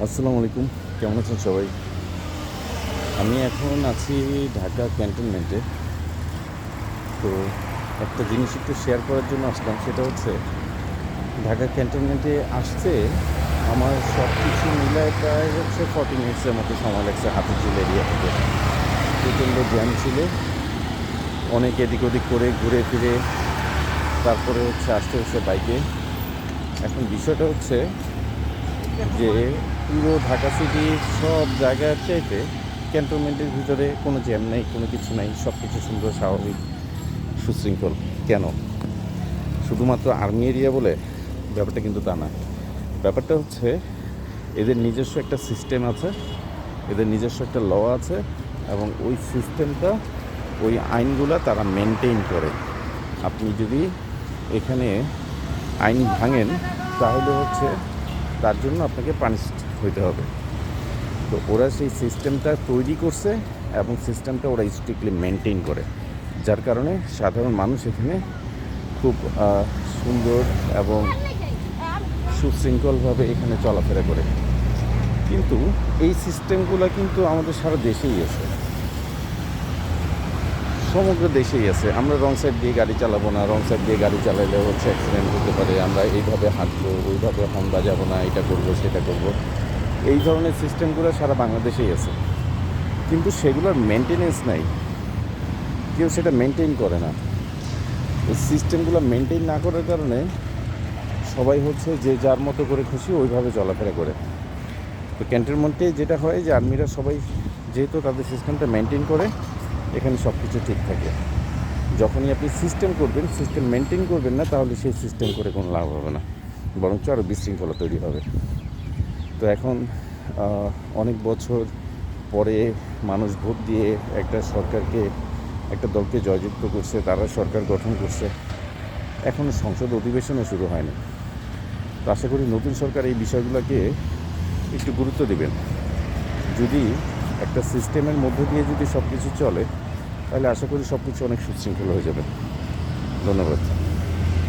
আসসালামু আলাইকুম, কেমন আছেন সবাই? আমি এখন আছি ঢাকা ক্যান্টনমেন্টে। তো একটা জিনিস একটু শেয়ার করার জন্য আসলাম, সেটা হচ্ছে ঢাকা ক্যান্টনমেন্টে আসতে আমার সব কিছু মিলায় প্রায় হচ্ছে 40 মিনিটসের মতো সময় লাগছে হাতিঝিল এরিয়া থেকে। প্রচণ্ড জ্যাম ছিল, অনেক এদিক ওদিক করে ঘুরে ফিরে তারপরে হচ্ছে আসতে হচ্ছে বাইকে। এখন বিষয়টা হচ্ছে যে পুরো ঢাকা সিটির সব জায়গার চাইতে ক্যান্টনমেন্টের ভিতরে কোনো জ্যাম নেই, কোনো কিছু নাই, সব কিছু সুন্দর, স্বাভাবিক, সুশৃঙ্খল। কেন? শুধুমাত্র আর্মি এরিয়া বলে ব্যাপারটা কিন্তু তা না। ব্যাপারটা হচ্ছে এদের নিজস্ব একটা সিস্টেম আছে, এদের নিজস্ব একটা ল আছে, এবং ওই সিস্টেমটা, ওই আইনগুলো তারা মেনটেন করে। আপনি যদি এখানে আইন ভাঙেন তাহলে হচ্ছে তার জন্য আপনাকে পানিশ হইতে হবে। তো ওরা সেই সিস্টেমটা তৈরি করছে এবং সিস্টেমটা ওরা স্ট্রিক্টলি মেনটেন করে, যার কারণে সাধারণ মানুষ এখানে খুব সুন্দর এবং সুশৃঙ্খলভাবে এখানে চলাফেরা করে। কিন্তু এই সিস্টেমগুলো কিন্তু আমাদের সারা দেশেই আছে, সমগ্র দেশেই আছে। আমরা রং সাইড দিয়ে গাড়ি চালাবো না, রং সাইড দিয়ে গাড়ি চালাইলে হচ্ছে অ্যাক্সিডেন্ট হতে পারে, আমরা এইভাবে হাঁটবো, ওইভাবে হর্ন বাজাবো না, এটা করবো সেটা করবো, এই ধরনের সিস্টেমগুলো সারা বাংলাদেশেই আছে। কিন্তু সেগুলোর মেনটেনেন্স নাই, কেউ সেটা মেনটেন করে না। এই সিস্টেমগুলো মেনটেন না করার কারণে সবাই হচ্ছে যে যার মতো করে খুশি ওইভাবে চলাফেরা করে। তো ক্যান্টনমেন্টে যেটা হয় যে আর্মিরা সবাই যেহেতু তাদের সিস্টেমটা মেনটেন করে, এখানে সব কিছু ঠিক থাকে। যখনই আপনি সিস্টেম করবেন, সিস্টেম মেনটেন করবেন না, তাহলে সেই সিস্টেম করে কোনো লাভ হবে না, বরঞ্চ আরও বিশৃঙ্খলা তৈরি হবে। তো এখন অনেক বছর পরে মানুষ ভোট দিয়ে একটা সরকারকে, একটা দলকে জয়যুক্ত করছে, তারা সরকার গঠন করছে। এখনও সংসদ অধিবেশনও শুরু হয়নি। তো আশা করি নতুন সরকার এই বিষয়গুলোকে একটু গুরুত্ব দেবেন। যদি একটা সিস্টেমের মধ্যে দিয়ে যদি সব কিছু চলে, তাহলে আশা করি সব কিছু অনেক সুশৃঙ্খল হয়ে যাবে। ধন্যবাদ।